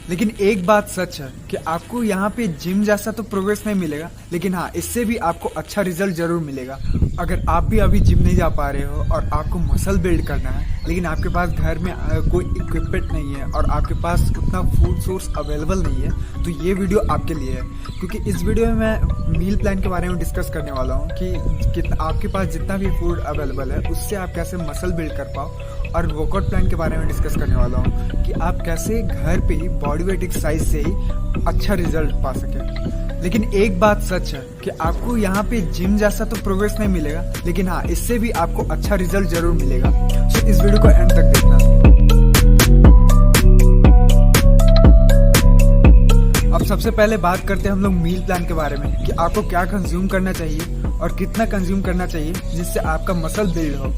लेकिन एक बात सच है कि आपको यहाँ पे जिम जैसा तो प्रोग्रेस नहीं मिलेगा, लेकिन हाँ, इससे भी आपको अच्छा रिजल्ट जरूर मिलेगा। अगर आप भी अभी जिम नहीं जा पा रहे हो और आपको मसल बिल्ड करना है, लेकिन आपके पास घर में कोई इक्विपमेंट नहीं है और आपके पास उतना फूड सोर्स अवेलेबल नहीं है, तो ये वीडियो आपके लिए है। क्योंकि इस वीडियो में मैं मील प्लान के बारे में डिस्कस करने वाला हूँ कि आपके पास जितना भी फूड अवेलेबल है उससे आप कैसे मसल बिल्ड कर पाओ, और वर्कआउट प्लान के बारे में डिस्कस करने वाला हूँ कि आप कैसे घर पे ही बॉडी वेट एक्सरसाइज से ही अच्छा रिजल्ट पा सके। लेकिन एक बात सच है कि आपको यहाँ पे जिम जैसा तो प्रोग्रेस नहीं मिलेगा, लेकिन हाँ, इससे भी आपको अच्छा रिजल्ट जरूर मिलेगा। तो इस वीडियो को एंड तक देखना। अब सबसे पहले बात करते हैं हम लोग मील प्लान के बारे में कि आपको क्या कंज्यूम करना चाहिए और कितना कंज्यूम करना चाहिए जिससे आपका मसल बिल्ड हो।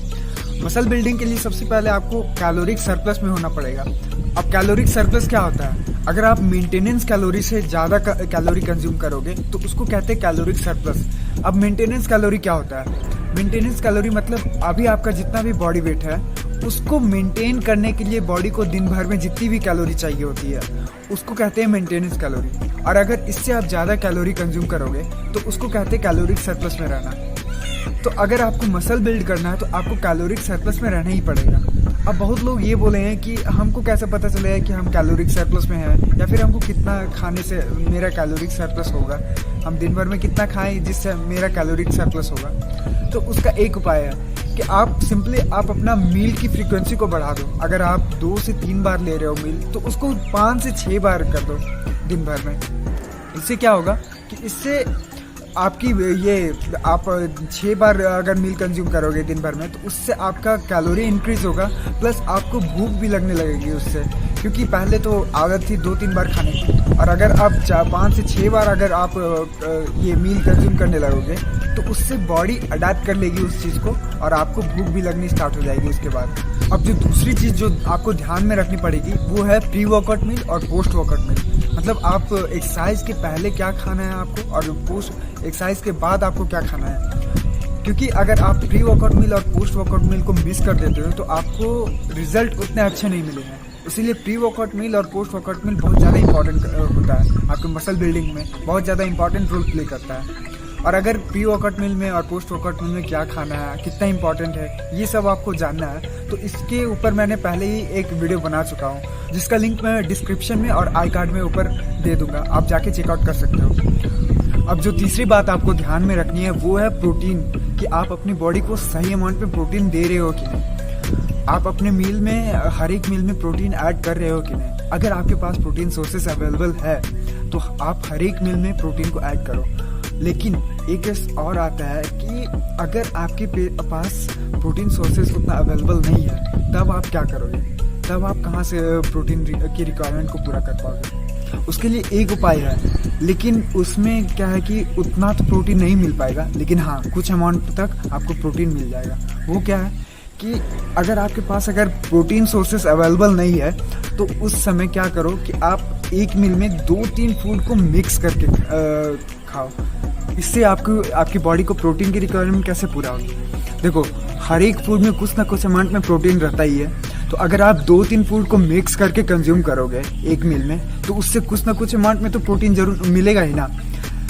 मसल बिल्डिंग के लिए सबसे पहले आपको कैलोरिक सरप्लस में होना पड़ेगा। अब कैलोरिक सरप्लस क्या होता है? अगर आप मेंटेनेंस कैलोरी से ज़्यादा कैलोरी कंज्यूम करोगे तो उसको कहते हैं कैलोरिक सरप्लस। अब मेंटेनेंस कैलोरी क्या होता है? मेंटेनेंस कैलोरी मतलब अभी आपका जितना भी बॉडी वेट है उसको मेंटेन करने के लिए बॉडी को दिन भर में जितनी भी कैलोरी चाहिए होती है उसको कहते हैं मेंटेनेंस कैलोरी। और अगर इससे आप ज़्यादा कैलोरी कंज्यूम करोगे तो उसको कहते हैं कैलोरिक सरप्लस में रहना। तो अगर आपको मसल बिल्ड करना है तो आपको कैलोरिक सरप्लस में रहना ही पड़ेगा। अब बहुत लोग ये बोले हैं कि हमको कैसे पता चलेगा कि हम कैलोरिक सरप्लस में हैं, या फिर हमको कितना खाने से मेरा कैलोरिक सरप्लस होगा, हम दिन भर में कितना खाएं जिससे मेरा कैलोरिक सरप्लस होगा। तो उसका एक उपाय है कि आप सिंपली आप अपना मील की फ्रीक्वेंसी को बढ़ा दो। अगर आप 2 से 3 बार ले रहे हो मील तो उसको 5 से 6 बार कर दो दिन भर में। इससे क्या होगा कि इससे आपकी आप 6 बार अगर मील कंज्यूम करोगे दिन भर में तो उससे आपका कैलोरी इंक्रीज होगा, प्लस आपको भूख भी लगने लगेगी उससे। क्योंकि पहले तो आदत थी 2-3 बार खाने की, और अगर आप 5 से 6 बार अगर आप ये मील कंज्यूम करने लगोगे तो उससे बॉडी अडैप्ट कर लेगी उस चीज़ को और आपको भूख भी लगनी स्टार्ट हो जाएगी उसके बाद। अब जो दूसरी चीज़ जो आपको ध्यान में रखनी पड़ेगी वो है प्री वर्कआउट मील और पोस्ट वर्कआउट मील। मतलब आप एक्सरसाइज के पहले क्या खाना है आपको और पोस्ट एक्सरसाइज के बाद आपको क्या खाना है। क्योंकि अगर आप प्री वर्कआउट मील और पोस्ट वर्कआउट मील को मिस कर देते हो तो आपको रिजल्ट उतने अच्छे नहीं मिलेंगे। इसीलिए प्री वर्कआउट मील और पोस्ट वर्कआउट मील बहुत ज़्यादा इंपॉर्टेंट होता है, आपके मसल बिल्डिंग में बहुत ज़्यादा इंपॉर्टेंट रोल प्ले करता है। और अगर प्री वर्कआउट मील में और पोस्ट वर्कआउट मील में क्या खाना है, कितना इंपॉर्टेंट है, ये सब आपको जानना है तो इसके ऊपर मैंने पहले ही एक वीडियो बना चुका हूँ जिसका लिंक मैं डिस्क्रिप्शन में और आई कार्ड में ऊपर दे दूंगा, आप जाके चेकआउट कर सकते हो। अब जो तीसरी बात आपको ध्यान में रखनी है वो है प्रोटीन, कि आप अपनी बॉडी को सही अमाउंट में प्रोटीन दे रहे हो कि नहीं। आप अपने मील में हर एक मील में प्रोटीन ऐड कर रहे हो कि नहीं। अगर आपके पास प्रोटीन सोर्सेस अवेलेबल है तो आप हर एक मील में प्रोटीन को ऐड करो। लेकिन एक केस और आता है कि अगर आपके पास प्रोटीन सोर्सेज उतना अवेलेबल नहीं है तब आप क्या करोगे? तब आप कहाँ से प्रोटीन की रिक्वायरमेंट को पूरा कर पाओगे? उसके लिए एक उपाय है, लेकिन उसमें क्या है कि उतना तो प्रोटीन नहीं मिल पाएगा, लेकिन हाँ, कुछ अमाउंट तक आपको प्रोटीन मिल जाएगा। वो क्या है कि अगर आपके पास अगर प्रोटीन सोर्सेस अवेलेबल नहीं है तो उस समय क्या करो कि आप एक मील में 2-3 फूड को मिक्स करके खाओ। इससे आपकी बॉडी को प्रोटीन की रिक्वायरमेंट कैसे पूरा होगी? देखो, हर एक फूड में कुछ ना कुछ अमाउंट में प्रोटीन रहता ही है, तो अगर आप 2-3 फूड को मिक्स करके कंज्यूम करोगे एक मील में तो उससे कुछ ना कुछ अमाउंट में तो प्रोटीन जरूर मिलेगा ही ना।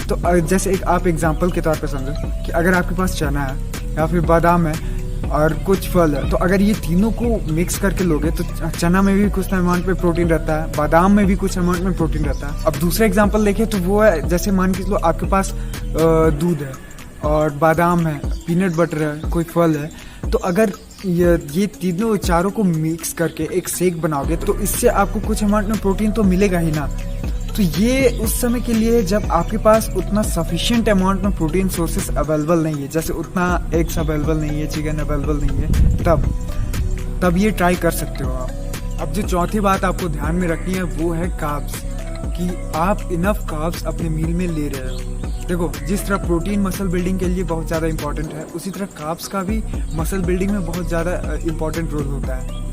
तो जैसे एक आप एग्जांपल के तौर पे समझो कि अगर आपके पास चना है या फिर बादाम है और कुछ फल है, तो अगर ये तीनों को मिक्स करके लोगे तो चना में भी कुछ अमाउंट में प्रोटीन रहता है, बादाम में भी कुछ अमाउंट में प्रोटीन रहता है। अब दूसरा एग्जांपल देखें तो वो है, जैसे मान के चलो आपके पास दूध है और बादाम है, पीनट बटर है, कोई फल है, तो अगर ये तीनों चारों को मिक्स करके एक शेक बनाओगे तो इससे आपको कुछ अमाउंट में प्रोटीन तो मिलेगा ही ना। तो ये उस समय के लिए जब आपके पास उतना सफिशिएंट अमाउंट में प्रोटीन सोर्सेस अवेलेबल नहीं है, जैसे उतना एग्स अवेलेबल नहीं है, चिकन अवेलेबल नहीं है, तब ये ट्राई कर सकते हो आप। अब जो चौथी बात आपको ध्यान में रखनी है वो है कार्ब्स, कि आप इनफ कार्ब्स अपने मील में ले रहे हो। देखो, जिस तरह प्रोटीन मसल बिल्डिंग के लिए बहुत ज़्यादा इंपॉर्टेंट है, उसी तरह कार्ब्स का भी मसल बिल्डिंग में बहुत ज़्यादा इंपॉर्टेंट रोल होता है।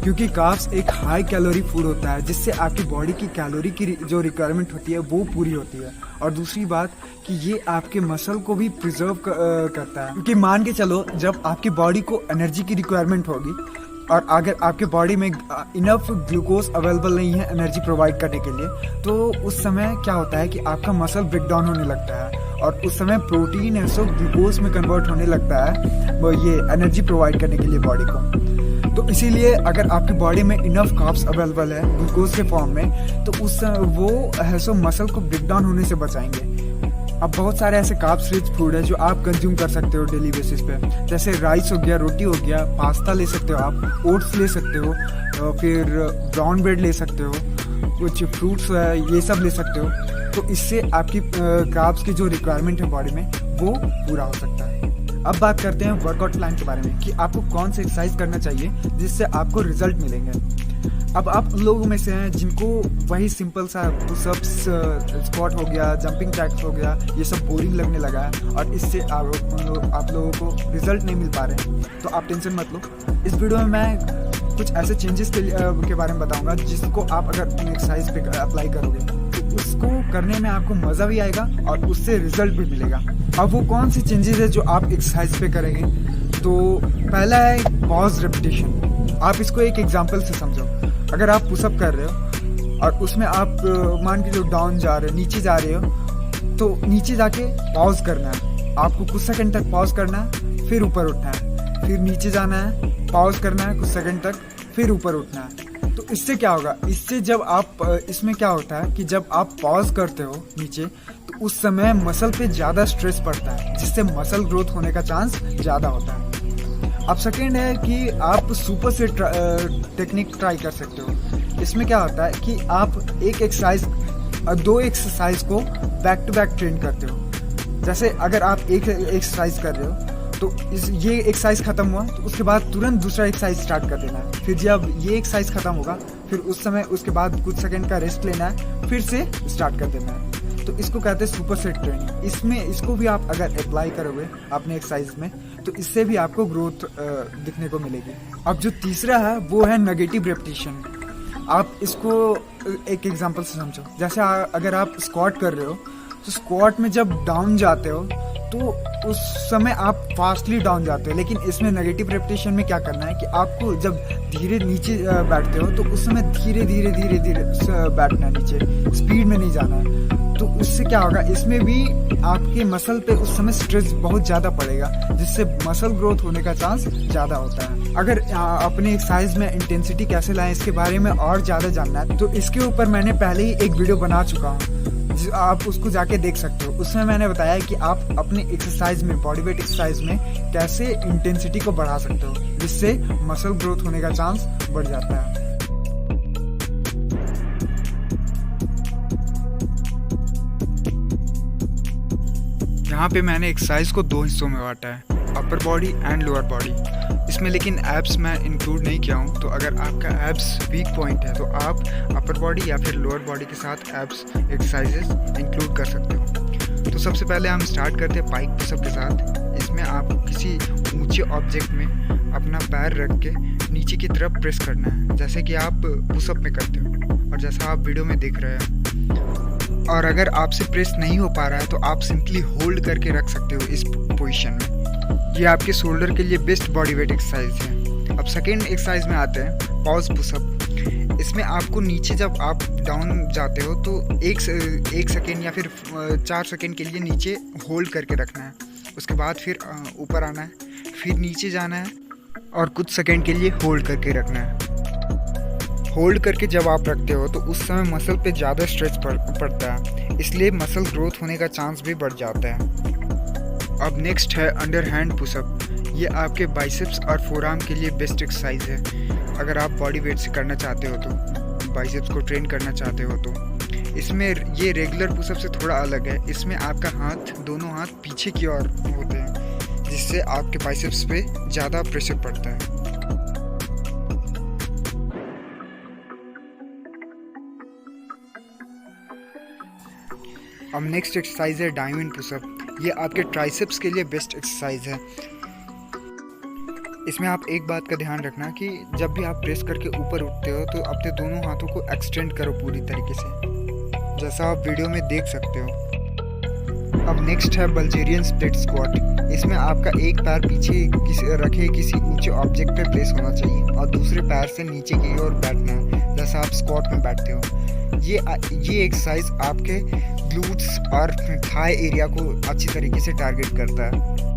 क्योंकि कार्ब्स एक हाई कैलोरी फूड होता है जिससे आपकी बॉडी की कैलोरी की जो रिक्वायरमेंट होती है वो पूरी होती है। और दूसरी बात कि ये आपके मसल को भी प्रिजर्व करता है, क्योंकि मान के चलो जब आपकी बॉडी को एनर्जी की रिक्वायरमेंट होगी और अगर आपके बॉडी में इनफ ग्लूकोज अवेलेबल नहीं है एनर्जी प्रोवाइड करने के लिए, तो उस समय क्या होता है कि आपका मसल ब्रेक डाउन होने लगता है और उस समय प्रोटीन है सो ग्लूकोज में कन्वर्ट होने लगता है वो ये एनर्जी प्रोवाइड करने के लिए बॉडी को। तो इसीलिए अगर आपकी बॉडी में इनफ कार्ब्स अवेलेबल है ग्लूकोज के फॉर्म में, तो उस वो है सो मसल को ब्रेक डाउन होने से बचाएंगे। अब बहुत सारे ऐसे कार्ब्स रिच फूड है जो आप कंज्यूम कर सकते हो डेली बेसिस पे, जैसे राइस हो गया, रोटी हो गया, पास्ता ले सकते हो आप, ओट्स ले सकते हो, फिर ब्राउन ब्रेड ले सकते हो, कुछ फ्रूट्स है ये सब ले सकते हो। तो इससे आपकी कार्ब्स की जो रिक्वायरमेंट है बॉडी में वो पूरा हो सकता है। अब बात करते हैं वर्कआउट प्लान के बारे में कि आपको कौन सा एक्सरसाइज करना चाहिए जिससे आपको रिजल्ट मिलेंगे। अब आप लोगों में से हैं जिनको वही सिंपल सा पुशअप्स, स्क्वाट हो गया, जंपिंग जैक्स हो गया, ये सब बोरिंग लगने लगा है और इससे आप लोगों को रिजल्ट नहीं मिल पा रहे हैं, तो आप टेंशन मत लो। इस वीडियो में मैं कुछ ऐसे चेंजेस के बारे में बताऊंगा जिसको आप अगर एक्सरसाइज पे अप्लाई करोगे तो उसको करने में आपको मज़ा भी आएगा और उससे रिजल्ट भी मिलेगा। अब वो कौन सी चेंजेस है जो आप एक्सरसाइज पे करेंगे, तो पहला है पॉज रेपिटेशन। आप इसको एक एग्जांपल से समझो। अगर आप पुशअप कर रहे हो और उसमें आप मान के जो डाउन जा रहे हो, नीचे जा रहे हो, तो नीचे जाके पॉज करना है, आपको कुछ सेकंड तक पॉज करना है, फिर ऊपर उठना है, फिर नीचे जाना है, पॉज करना है कुछ सेकंड तक, फिर ऊपर उठना है। तो इससे क्या होगा, इससे जब आप इसमें क्या होता है कि जब आप पॉज करते हो नीचे, तो उस समय मसल पे ज़्यादा स्ट्रेस पड़ता है जिससे मसल ग्रोथ होने का चांस ज़्यादा होता है। अब सेकेंड है कि आप सुपर सेट टेक्निक ट्राई कर सकते हो। इसमें क्या होता है कि आप एक एक्सरसाइज, दो एक्सरसाइज को बैक टू बैक ट्रेन करते हो। जैसे अगर आप एक एक्सरसाइज कर रहे हो तो ये एक्सरसाइज खत्म हुआ तो उसके बाद तुरंत दूसरा एक्सरसाइज स्टार्ट कर देना है। फिर जब ये एक्सरसाइज खत्म होगा फिर उस समय उसके बाद कुछ सेकंड का रेस्ट लेना है, फिर से स्टार्ट कर देना है। तो इसको कहते हैं सुपर सेट ट्रेनिंग। इसको भी आप अगर अप्लाई करोगे अपने एक्सरसाइज में तो इससे भी आपको ग्रोथ दिखने को मिलेगी। अब जो तीसरा है वो है नेगेटिव रेपिटेशन। आप इसको एक एग्जांपल से समझो। जैसे अगर आप स्क्वाट कर रहे हो तो स्क्वाट में जब डाउन जाते हो तो उस समय आप फास्टली डाउन जाते हो, लेकिन इसमें नेगेटिव रेपिटेशन में क्या करना है कि आपको जब धीरे नीचे बैठते हो तो उस समय धीरे धीरे धीरे धीरे बैठना है, नीचे स्पीड में नहीं जाना है। तो उससे क्या होगा, इसमें भी आपके मसल पे उस समय स्ट्रेस बहुत ज़्यादा पड़ेगा जिससे मसल ग्रोथ होने का चांस ज़्यादा होता है। अगर अपने एक्सरसाइज में इंटेंसिटी कैसे लाएं इसके बारे में और ज़्यादा जानना है तो इसके ऊपर मैंने पहले ही एक वीडियो बना चुका हूँ, आप उसको जाके देख सकते हो। उसमें मैंने बताया कि आप अपने एक्सरसाइज में, बॉडी वेट एक्सरसाइज में कैसे इंटेंसिटी को बढ़ा सकते हो जिससे मसल ग्रोथ होने का चांस बढ़ जाता है। यहाँ पे मैंने एक्सरसाइज को दो हिस्सों में बांटा है, upper body and lower body. इसमें लेकिन एब्स मैं इंक्लूड नहीं किया हूँ, तो अगर आपका एब्स वीक पॉइंट है तो आप अपर बॉडी या फिर लोअर बॉडी के साथ एब्स एक्सरसाइजेस इंक्लूड कर सकते हो। तो सबसे पहले हम स्टार्ट करते हैं पाइक पुशअप के साथ। इसमें आपको किसी ऊंचे ऑब्जेक्ट में अपना पैर रख के नीचे की तरफ प्रेस करना है, जैसे कि आप पुशअप में करते हो और जैसा आप वीडियो में देख रहे हैं। और अगर आपसे प्रेस नहीं हो पा रहा है तो आप सिंपली होल्ड करके रख सकते हो इस पोजीशन में। ये आपके शोल्डर के लिए बेस्ट बॉडी वेट एक्सरसाइज है। अब सेकेंड एक्सरसाइज में आते हैं, पॉज पुशअप। इसमें आपको नीचे जब आप डाउन जाते हो तो एक सेकेंड या फिर 4 सेकेंड के लिए नीचे होल्ड करके रखना है, उसके बाद फिर ऊपर आना है, फिर नीचे जाना है और कुछ सेकेंड के लिए होल्ड करके रखना है। होल्ड करके जब आप रखते हो तो उस समय मसल पे ज़्यादा स्ट्रेच पड़ता है, इसलिए मसल ग्रोथ होने का चांस भी बढ़ जाता है। अब नेक्स्ट है अंडर हैंड पुशअप। ये आपके बाइसेप्स और फोरआर्म के लिए बेस्ट एक्सरसाइज है। अगर आप बॉडी वेट से करना चाहते हो तो, बाइसेप्स को ट्रेन करना चाहते हो तो इसमें ये रेगुलर पुशअप से थोड़ा अलग है। इसमें आपका दोनों हाथ पीछे की ओर होते हैं जिससे आपके बाइसेप्स पे ज़्यादा प्रेशर पड़ता है। अब नेक्स्ट एक्सरसाइज है डायमंड पुशअप। ये आपके ट्राइसेप्स के लिए बेस्ट एक्सरसाइज है। इसमें आप एक बात का ध्यान रखना कि जब भी आप प्रेस करके ऊपर उठते हो तो अपने दोनों हाथों को एक्सटेंड करो पूरी तरीके से, जैसा आप वीडियो में देख सकते हो। अब नेक्स्ट है बल्गेरियन स्प्लिट स्क्वाट। इसमें आपका एक पैर पीछे रखे किसी ऊंचे ऑब्जेक्ट पे प्लेस होना चाहिए और दूसरे पैर से नीचे की ओर बैठना है, जैसा आप स्क्वाट में बैठते हो। ये एक्सरसाइज आपके ग्लूट्स और थाई एरिया को अच्छी तरीके से टारगेट करता है।